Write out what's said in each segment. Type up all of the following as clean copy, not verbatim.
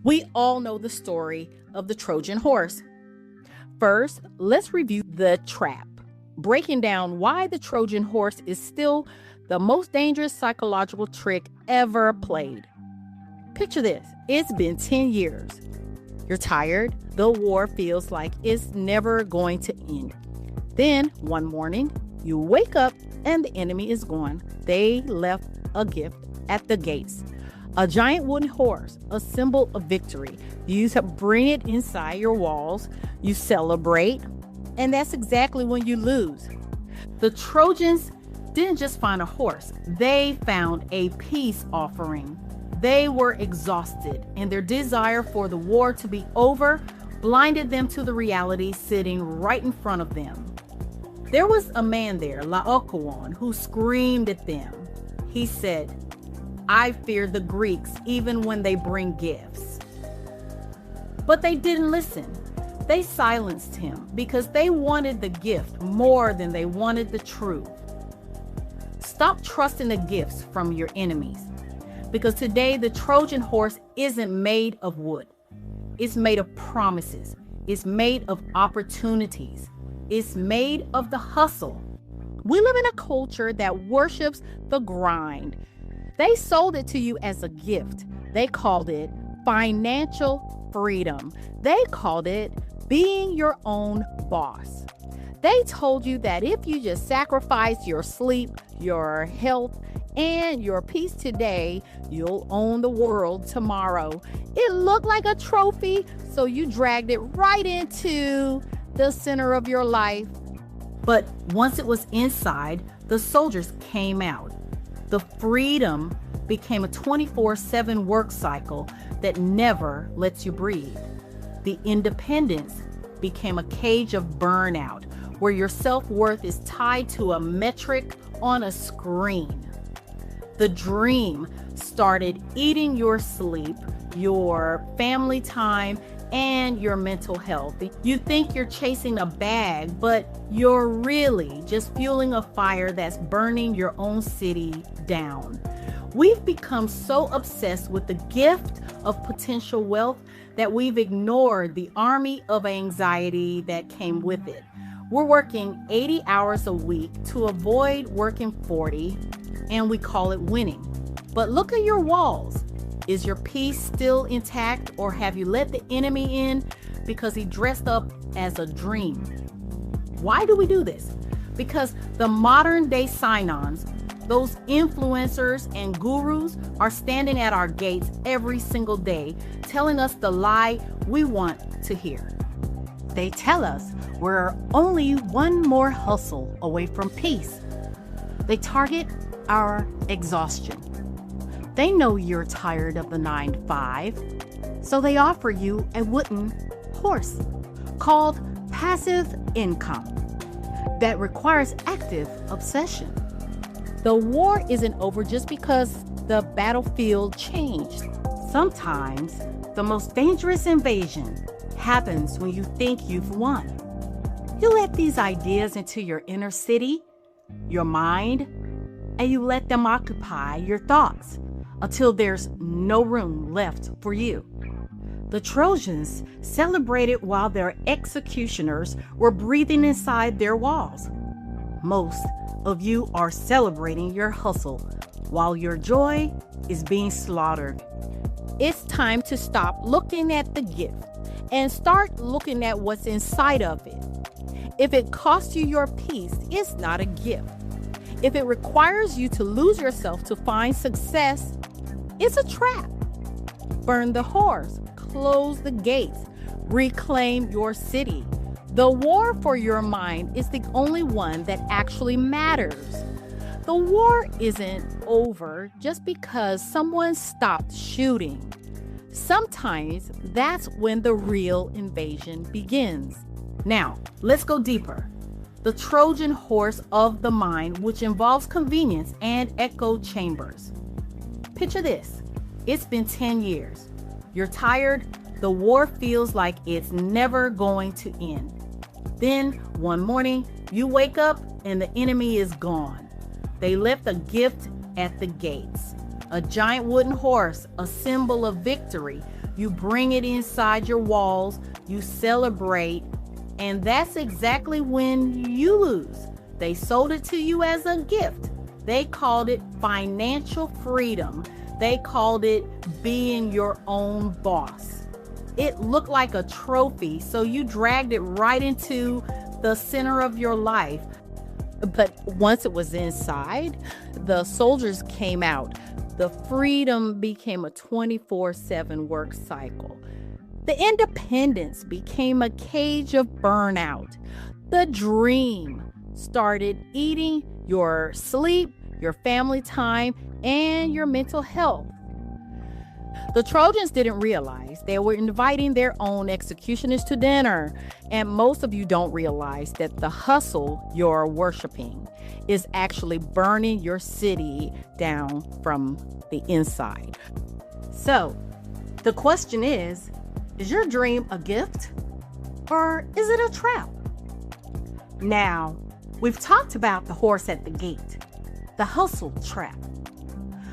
We all know the story of the Trojan horse. First, let's review the trap, breaking down why the Trojan horse is still the most dangerous psychological trick ever played. Picture this: it's been 10 years. You're tired. The war feels like it's never going to end. Then, one morning, you wake up and the enemy is gone. They left a gift at the gates. A giant wooden horse, a symbol of victory. You bring it inside your walls, you celebrate, and that's exactly when you lose. The Trojans didn't just find a horse, they found a peace offering. They were exhausted, and their desire for the war to be over blinded them to the reality sitting right in front of them. There was a man there, Laocoon, who screamed at them. He said, "I fear the Greeks even when they bring gifts." But they didn't listen. They silenced him because they wanted the gift more than they wanted the truth. Stop trusting the gifts from your enemies, because today the Trojan horse isn't made of wood. It's made of promises. It's made of opportunities. It's made of the hustle. We live in a culture that worships the grind. They sold it to you as a gift. They called it financial freedom. They called it being your own boss. They told you that if you just sacrifice your sleep, your health, and your peace today, you'll own the world tomorrow. It looked like a trophy, so you dragged it right into the center of your life. But once it was inside, the soldiers came out. The freedom became a 24/7 work cycle that never lets you breathe. The independence became a cage of burnout where your self-worth is tied to a metric on a screen. The dream started eating your sleep, your family time, and your mental health. You think you're chasing a bag, but you're really just fueling a fire that's burning your own city down. We've become so obsessed with the gift of potential wealth that we've ignored the army of anxiety that came with it. We're working 80 hours a week to avoid working 40, and we call it winning. But look at your walls. Is your peace still intact, or have you let the enemy in because he dressed up as a dream? Why do we do this? Because the modern day sign-ons, those influencers and gurus, are standing at our gates every single day telling us the lie we want to hear. They tell us we're only one more hustle away from peace. They target our exhaustion. They know you're tired of the 9 to 5, so they offer you a wooden horse called passive income that requires active obsession. The war isn't over just because the battlefield changed. Sometimes the most dangerous invasion happens when you think you've won. You let these ideas into your inner city, your mind, and you let them occupy your thoughts until there's no room left for you. The Trojans celebrated while their executioners were breathing inside their walls. Most of you are celebrating your hustle while your joy is being slaughtered. It's time to stop looking at the gift and start looking at what's inside of it. If it costs you your peace, it's not a gift. If it requires you to lose yourself to find success, it's a trap. Burn the horse, close the gates, reclaim your city. The war for your mind is the only one that actually matters. The war isn't over just because someone stopped shooting. Sometimes that's when the real invasion begins. Now, let's go deeper. The Trojan horse of the mind, which involves convenience and echo chambers. Picture this. It's been 10 years. You're tired. The war feels like it's never going to end. Then, one morning, you wake up and the enemy is gone. They left a gift at the gates. A giant wooden horse, a symbol of victory. You bring it inside your walls, you celebrate, and that's exactly when you lose. They sold it to you as a gift. They called it financial freedom. They called it being your own boss. It looked like a trophy, so you dragged it right into the center of your life. But once it was inside, the soldiers came out. The freedom became a 24/7 work cycle. The independence became a cage of burnout. The dream started eating your sleep, your family time, and your mental health. The Trojans didn't realize they were inviting their own executioners to dinner. And most of you don't realize that the hustle you're worshiping is actually burning your city down from the inside. So the question is your dream a gift or is it a trap? Now, we've talked about the horse at the gate, the hustle trap.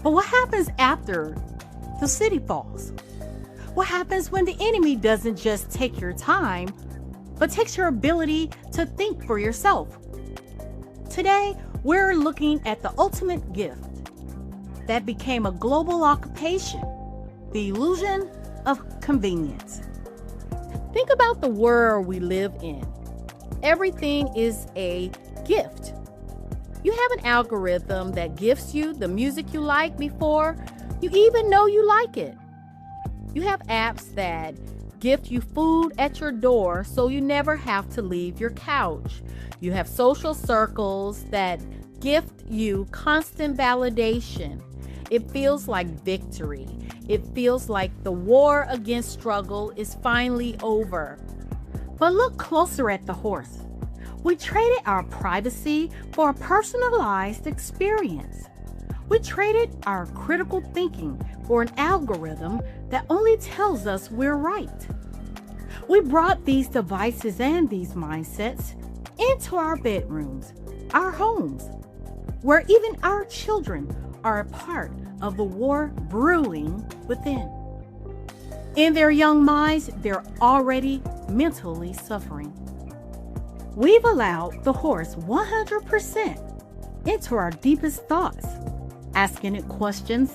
But what happens after the city falls? What happens when the enemy doesn't just take your time, but takes your ability to think for yourself? Today, we're looking at the ultimate gift that became a global occupation, the illusion of convenience. Think about the world we live in. Everything is a gift. You have an algorithm that gifts you the music you like before you even know you like it. You have apps that gift you food at your door so you never have to leave your couch. You have social circles that gift you constant validation. It feels like victory. It feels like the war against struggle is finally over. But look closer at the horse. We traded our privacy for a personalized experience. We traded our critical thinking for an algorithm that only tells us we're right. We brought these devices and these mindsets into our bedrooms, our homes, where even our children are a part of the war brewing within. In their young minds, they're already mentally suffering. We've allowed the horse 100% into our deepest thoughts, asking it questions,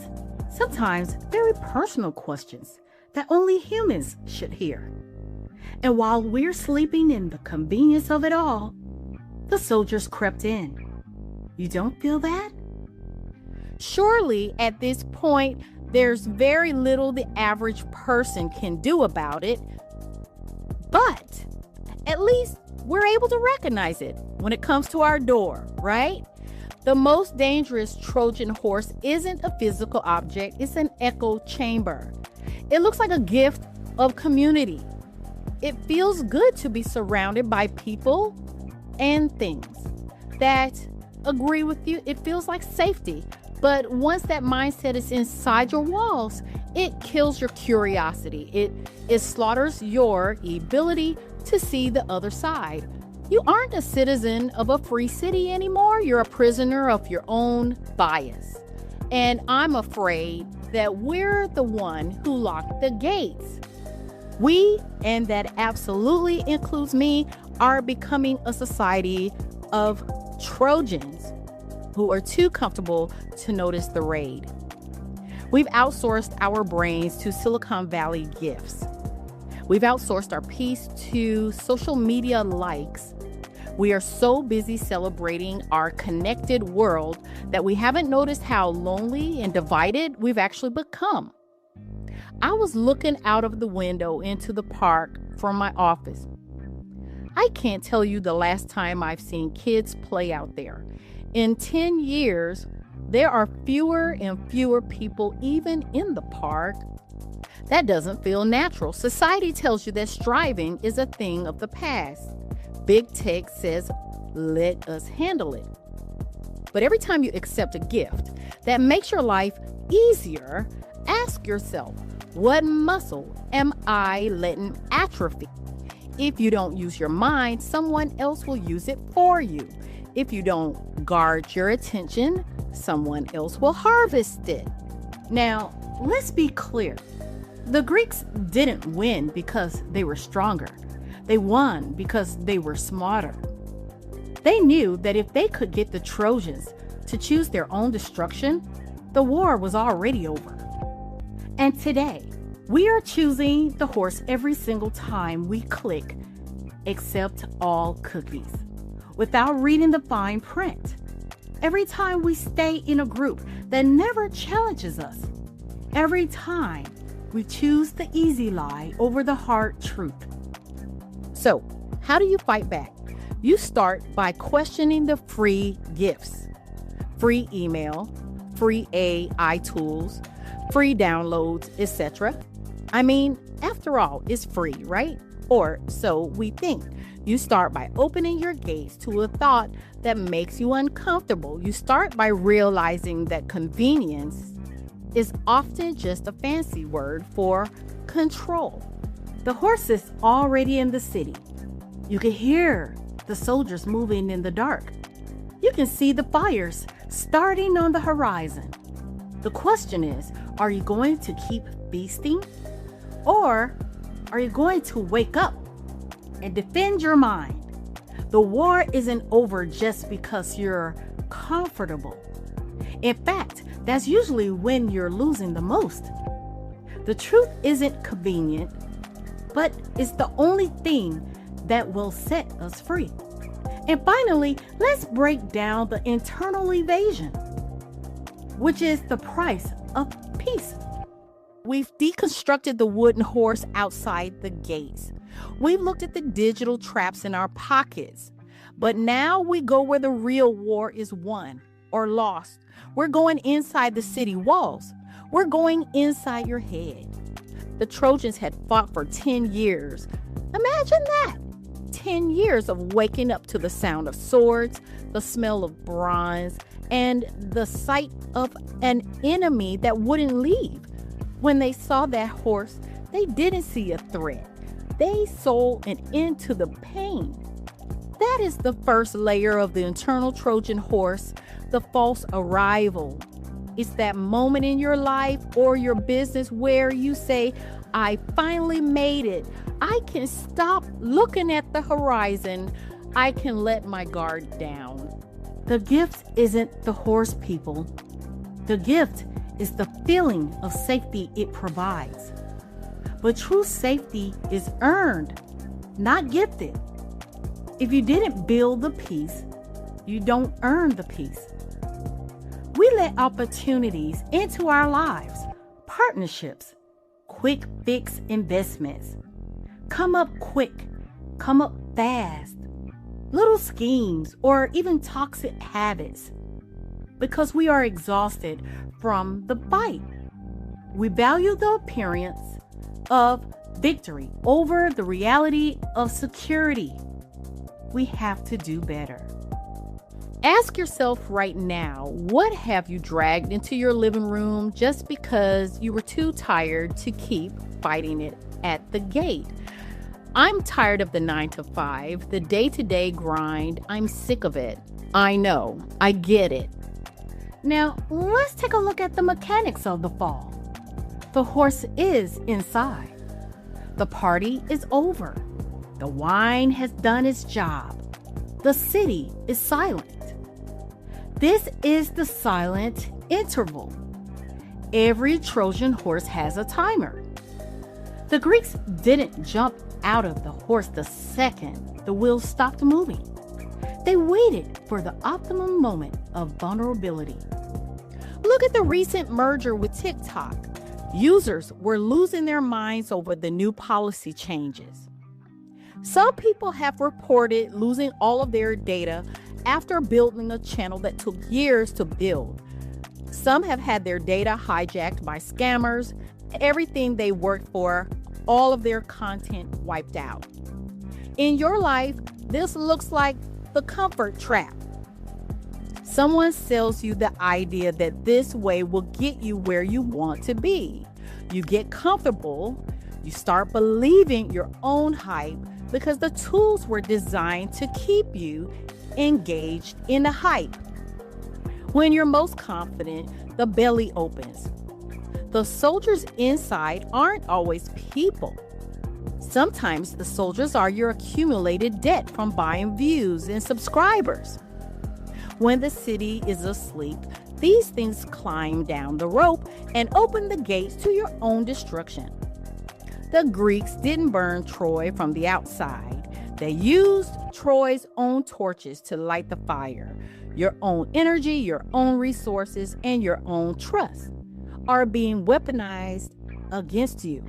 sometimes very personal questions that only humans should hear. And while we're sleeping in the convenience of it all, the soldiers crept in. You don't feel that? Surely at this point, there's very little the average person can do about it, but at least we're able to recognize it when it comes to our door, right? The most dangerous Trojan horse isn't a physical object, it's an echo chamber. It looks like a gift of community. It feels good to be surrounded by people and things that agree with you. It feels like safety. But once that mindset is inside your walls, it kills your curiosity. It slaughters your ability to see the other side. You aren't a citizen of a free city anymore. You're a prisoner of your own bias. And I'm afraid that we're the one who locked the gates. We, and that absolutely includes me, are becoming a society of Trojans who are too comfortable to notice the raid. We've outsourced our brains to Silicon Valley gifts. We've outsourced our peace to social media likes. We are so busy celebrating our connected world that we haven't noticed how lonely and divided we've actually become. I was looking out of the window into the park from my office. I can't tell you the last time I've seen kids play out there. In 10 years, there are fewer and fewer people even in the park. That doesn't feel natural. Society tells you that striving is a thing of the past. Big tech says, let us handle it. But every time you accept a gift that makes your life easier, ask yourself, what muscle am I letting atrophy? If you don't use your mind, someone else will use it for you. If you don't guard your attention, someone else will harvest it. Now, let's be clear. The Greeks didn't win because they were stronger. They won because they were smarter. They knew that if they could get the Trojans to choose their own destruction, the war was already over. And today, we are choosing the horse every single time we click accept all cookies without reading the fine print. Every time we stay in a group that never challenges us. Every time we choose the easy lie over the hard truth. So, how do you fight back? You start by questioning the free gifts. Free email, free AI tools, free downloads, etc. I mean, after all, it's free, right? Or so we think. You start by opening your gates to a thought that makes you uncomfortable. You start by realizing that convenience is often just a fancy word for control. The horse is already in the city. You can hear the soldiers moving in the dark. You can see the fires starting on the horizon. The question is, are you going to keep feasting? Or are you going to wake up and defend your mind? The war isn't over just because you're comfortable. In fact, that's usually when you're losing the most. The truth isn't convenient, but it's the only thing that will set us free. And finally, let's break down the internal evasion, which is the price of peace. We've deconstructed the wooden horse outside the gates. We've looked at the digital traps in our pockets. But now we go where the real war is won or lost. We're going inside the city walls. We're going inside your head. The Trojans had fought for 10 years. Imagine that. 10 years of waking up to the sound of swords, the smell of bronze, and the sight of an enemy that wouldn't leave. When they saw that horse, they didn't see a threat. They saw an end to the pain. That is the first layer of the internal Trojan horse, the false arrival. It's that moment in your life or your business where you say, I finally made it. I can stop looking at the horizon. I can let my guard down. The gift isn't the horse, people. The gift is the feeling of safety it provides. But true safety is earned, not gifted. If you didn't build the peace, you don't earn the peace. We let opportunities into our lives, partnerships, quick fix investments, come up quick, come up fast, little schemes, or even toxic habits, because we are exhausted from the fight. We value the appearance of victory over the reality of security. We have to do better. Ask yourself right now, what have you dragged into your living room just because you were too tired to keep fighting it at the gate? I'm tired of the 9 to 5, the day-to-day grind. I'm sick of it. I know. I get it. Now, let's take a look at the mechanics of the fall. The horse is inside. The party is over. The wine has done its job. The city is silent. This is the silent interval. Every Trojan horse has a timer. The Greeks didn't jump out of the horse the second the wheels stopped moving. They waited for the optimum moment of vulnerability. Look at the recent merger with TikTok. Users were losing their minds over the new policy changes. Some people have reported losing all of their data after building a channel that took years to build. Some have had their data hijacked by scammers, everything they worked for, all of their content wiped out. In your life, this looks like the comfort trap. Someone sells you the idea that this way will get you where you want to be. You get comfortable, you start believing your own hype because the tools were designed to keep you engaged in the hype. When you're most confident, the belly opens. the soldiers inside aren't always people. Sometimes the soldiers are your accumulated debt from buying views and subscribers. When the city is asleep, these things climb down the rope and open the gates to your own destruction. The Greeks didn't burn Troy from the outside. They used Troy's own torches to light the fire. Your own energy, your own resources, and your own trust are being weaponized against you.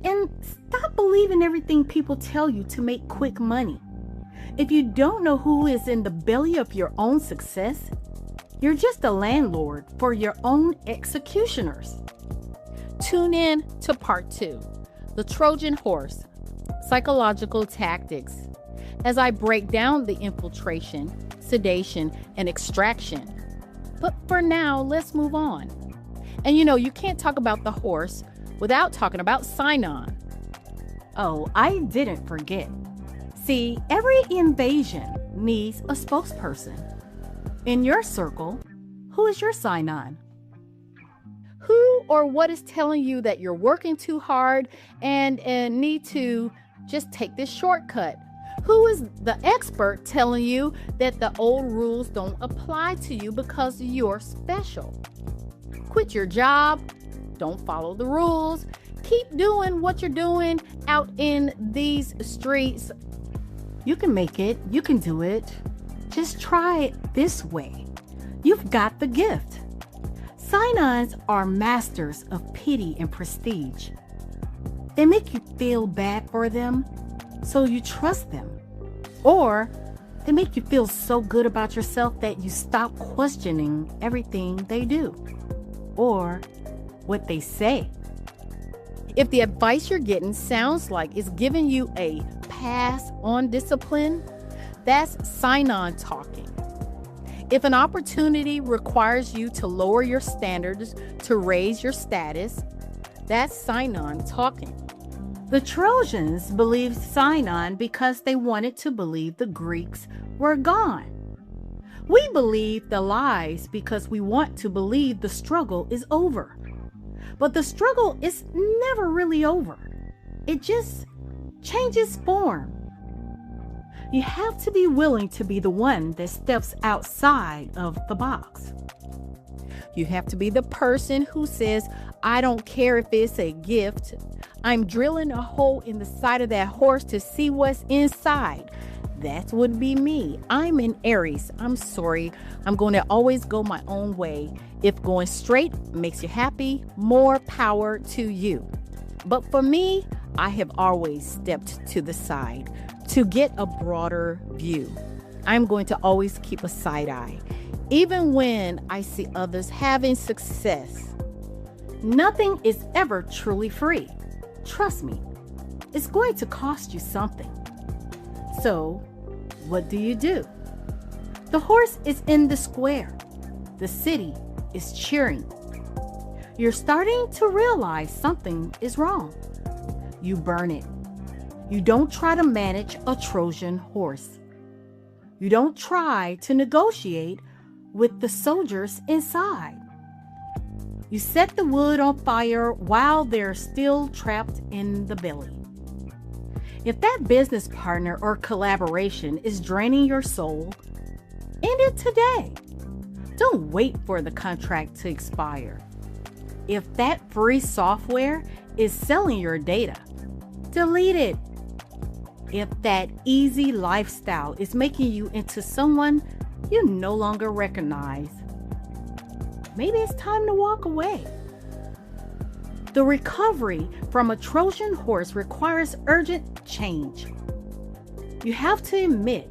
And stop believing everything people tell you to make quick money. If you don't know who is in the belly of your own success, you're just a landlord for your own executioners. Tune in to part 2, The Trojan Horse, Psychological Tactics, as I break down the infiltration, sedation, and extraction. But for now, let's move on. And you can't talk about the horse without talking about Sinon. Oh, I didn't forget. See, every invasion needs a spokesperson. In your circle, who is your Sinon? Who or what is telling you that you're working too hard and need to just take this shortcut? Who is the expert telling you that the old rules don't apply to you because you're special? Quit your job. Don't follow the rules. Keep doing what you're doing out in these streets. You can make it. You can do it. Just try it this way. You've got the gift. Sinons are masters of pity and prestige. They make you feel bad for them, so you trust them. Or they make you feel so good about yourself that you stop questioning everything they do or what they say. If the advice you're getting sounds like it's giving you a pass on discipline, that's Sinon talking. If an opportunity requires you to lower your standards to raise your status, that's Sinon talking. The Trojans believed Sinon because they wanted to believe the Greeks were gone. We believe the lies because we want to believe the struggle is over. But the struggle is never really over. It just changes form. You have to be willing to be the one that steps outside of the box. You have to be the person who says, I don't care if it's a gift. I'm drilling a hole in the side of that horse to see what's inside. That would be me. I'm in Aries. I'm sorry. I'm going to always go my own way. If going straight makes you happy, more power to you. But for me, I have always stepped to the side to get a broader view. I'm going to always keep a side eye, even when I see others having success. Nothing is ever truly free. Trust me, it's going to cost you something. So, what do? The horse is in the square. The city is cheering. You're starting to realize something is wrong. You burn it. You don't try to manage a Trojan horse. You don't try to negotiate with the soldiers inside. You set the wood on fire while they're still trapped in the belly. If that business partner or collaboration is draining your soul, end it today. Don't wait for the contract to expire. If that free software is selling your data, delete it. If that easy lifestyle is making you into someone you no longer recognize, maybe it's time to walk away. The recovery from a Trojan horse requires urgent change. You have to admit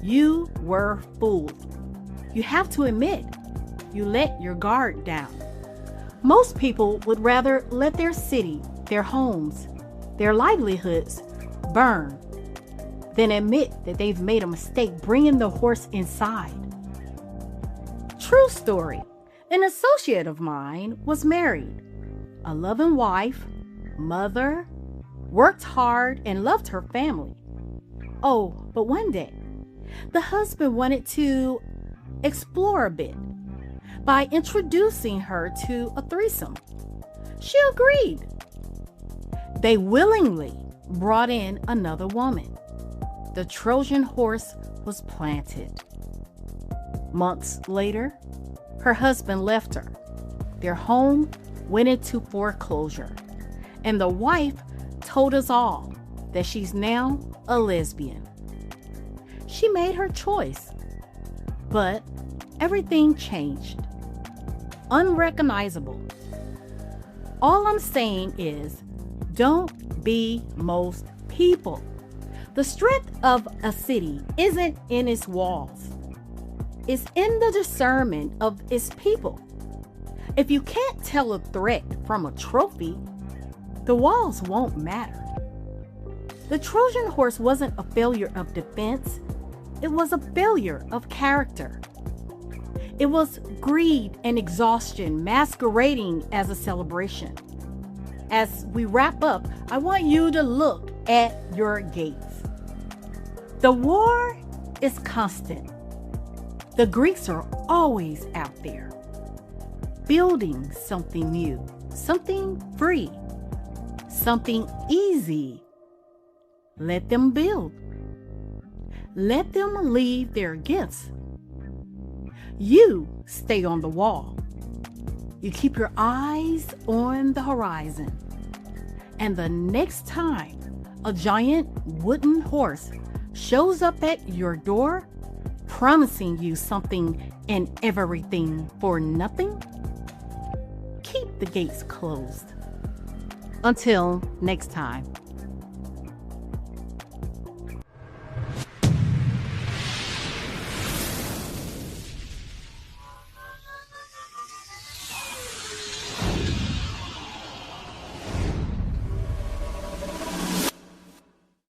you were fooled. You have to admit you let your guard down. Most people would rather let their city, their homes, their livelihoods burn than admit that they've made a mistake bringing the horse inside. True story. An associate of mine was married, a loving wife, mother, worked hard and loved her family. Oh, but one day, the husband wanted to explore a bit. by introducing her to a threesome. She agreed. They willingly brought in another woman. The Trojan horse was planted. Months later, her husband left her. Their home went into foreclosure, and the wife told us all that she's now a lesbian. She made her choice, but everything changed. Unrecognizable. All I'm saying is, don't be most people. The strength of a city isn't in its walls. It's in the discernment of its people. If you can't tell a threat from a trophy, the walls won't matter. The Trojan horse wasn't a failure of defense. It was a failure of character. It was greed and exhaustion masquerading as a celebration. As we wrap up, I want you to look at your gates. The war is constant. The Greeks are always out there, building something new, something free, something easy. Let them build. Let them leave their gifts. You stay on the wall. You keep your eyes on the horizon. And the next time a giant wooden horse shows up at your door, promising you something and everything for nothing, keep the gates closed. Until next time.